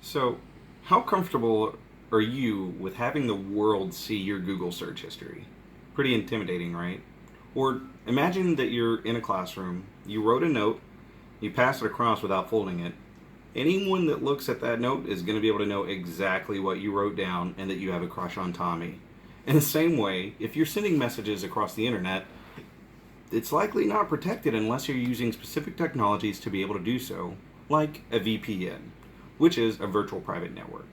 So, how comfortable are you with having the world see your Google search history? Pretty intimidating, right? Or imagine that you're in a classroom, you wrote a note, you pass it across without folding it. Anyone that looks at that note is going to be able to know exactly what you wrote down and that you have a crush on Tommy. In the same way, if you're sending messages across the internet, it's likely not protected unless you're using specific technologies to be able to do so, like a VPN, which is a virtual private network.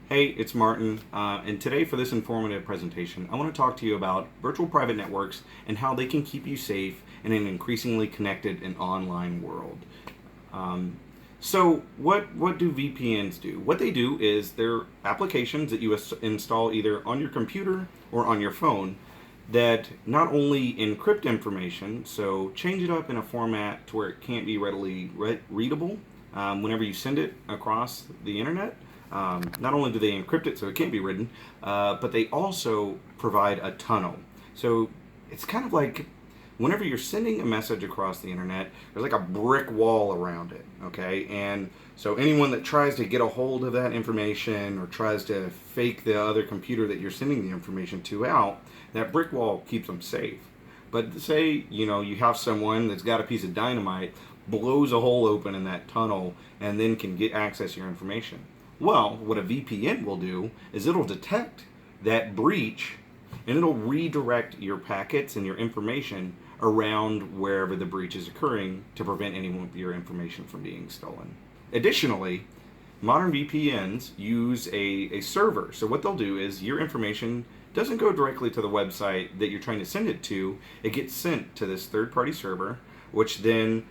Hey, it's Martin, and today for this informative presentation, I want to talk to you about virtual private networks and how they can keep you safe in an increasingly connected and online world. So what do VPNs do? What they do is they're applications that you install either on your computer or on your phone that not only encrypt information, so change it up in a format to where it can't be readily readable whenever you send it across the internet. Not only do they encrypt it so it can't be written, but they also provide a tunnel. So it's kind of like whenever you're sending a message across the internet, there's like a brick wall around it, okay? And so anyone that tries to get a hold of that information or tries to fake the other computer that you're sending the information to out, that brick wall keeps them safe. But say, you have someone that's got a piece of dynamite, blows a hole open in that tunnel, and then can get access to your information. Well, what a VPN will do is it'll detect that breach and it'll redirect your packets and your information around wherever the breach is occurring to prevent any of your information from being stolen. Additionally, modern VPNs use a server. So what they'll do is your information doesn't go directly to the website that you're trying to send it to. It gets sent to this third-party server, which then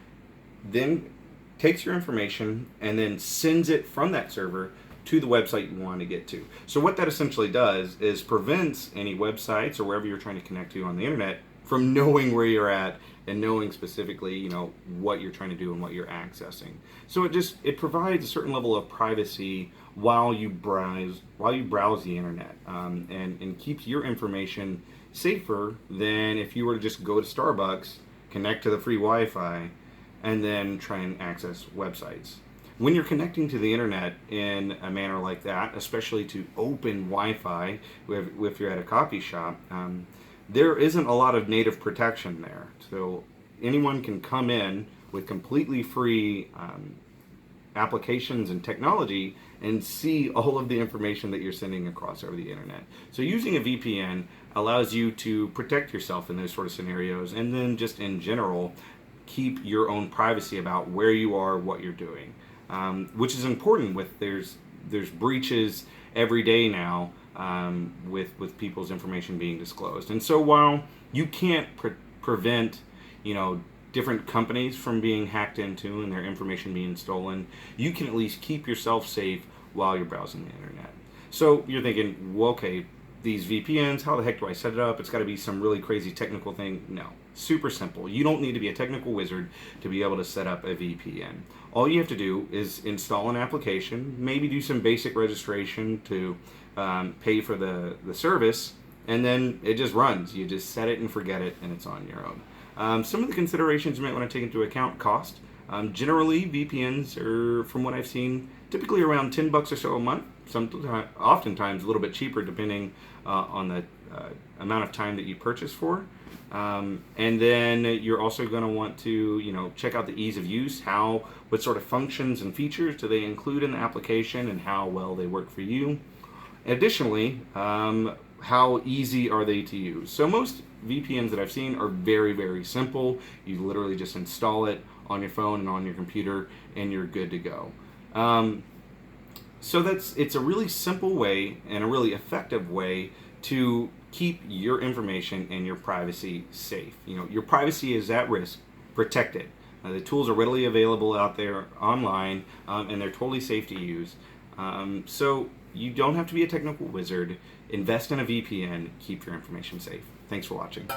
takes your information and then sends it from that server to the website you want to get to. So what that essentially does is prevents any websites or wherever you're trying to connect to on the internet from knowing where you're at and knowing specifically, what you're trying to do and what you're accessing. So it provides a certain level of privacy while you browse the internet, and keeps your information safer than if you were to just go to Starbucks, connect to the free Wi-Fi, and then try and access websites. When you're connecting to the internet in a manner like that, especially to open Wi-Fi, if you're at a coffee shop, there isn't a lot of native protection there. So anyone can come in with completely free applications and technology and see all of the information that you're sending across over the internet. So using a VPN allows you to protect yourself in those sort of scenarios, and then just in general, keep your own privacy about where you are, what you're doing, which is important. There's breaches every day now with people's information being disclosed. And so while you can't prevent different companies from being hacked into and their information being stolen, you can at least keep yourself safe while you're browsing the internet. So you're thinking, well, okay, these VPNs, how the heck do I set it up? It's got to be some really crazy technical thing. No, super simple. You don't need to be a technical wizard to be able to set up a VPN. All you have to do is install an application, maybe do some basic registration to pay for the service, and then it just runs. You just set it and forget it, and it's on your own. Some of the considerations you might want to take into account: cost. Generally, VPNs are, from what I've seen, typically around $10 or so a month. Oftentimes a little bit cheaper depending on the amount of time that you purchase for. And then you're also going to want to check out the ease of use. What sort of functions and features do they include in the application, and how well they work for you. Additionally, how easy are they to use? So most VPNs that I've seen are very, very simple. You literally just install it on your phone and on your computer, and you're good to go. So it's a really simple way and a really effective way to keep your information and your privacy safe. Your privacy is at risk. Protect it. The tools are readily available out there online, and they're totally safe to use. So you don't have to be a technical wizard. Invest in a VPN. Keep your information safe. Thanks for watching.